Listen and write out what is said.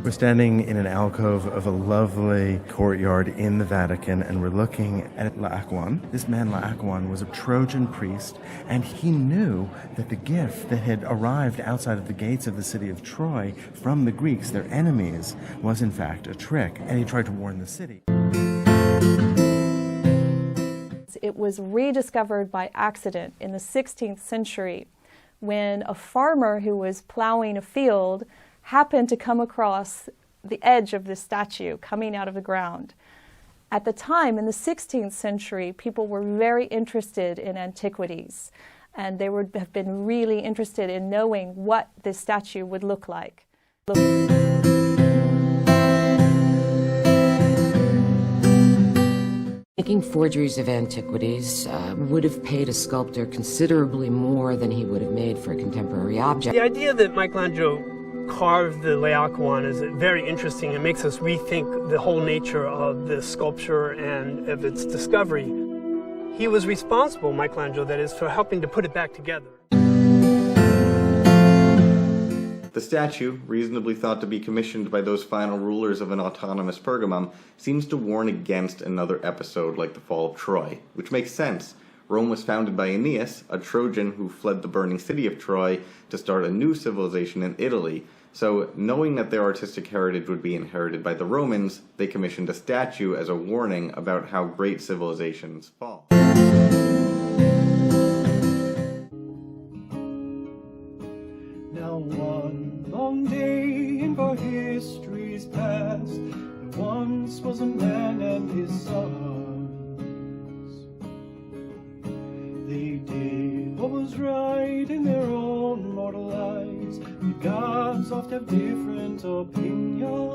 We're standing in an alcove of a lovely courtyard in the Vatican, and we're looking at Laocoön. This man Laocoön was a Trojan priest, and he knew that the gift that had arrived outside of the gates of the city of Troy from the Greeks, their enemies, was in fact a trick, and he tried to warn the city. It was rediscovered by accident in the 16th century when a farmer who was plowing a field happened to come across the edge of this statue coming out of the ground. At the time, in the 16th century, people were very interested in antiquities, and they would have been really interested in knowing what this statue would look like. Making forgeries of antiquities would have paid a sculptor considerably more than he would have made for a contemporary object. The idea that Michelangelo carved the Laocoön is very interesting. It makes us rethink the whole nature of the sculpture and of its discovery. He was responsible, Michelangelo, that is, for helping to put it back together. The statue, reasonably thought to be commissioned by those final rulers of an autonomous Pergamum, seems to warn against another episode like the fall of Troy, which makes sense. Rome was founded by Aeneas, a Trojan who fled the burning city of Troy to start a new civilization in Italy. So, knowing that their artistic heritage would be inherited by the Romans, they commissioned a statue as a warning about how great civilizations fall. Now one long day in our history's past, there once was a man and his sons. They did what was right in their own mortal eyes. The gods oft have different opinions.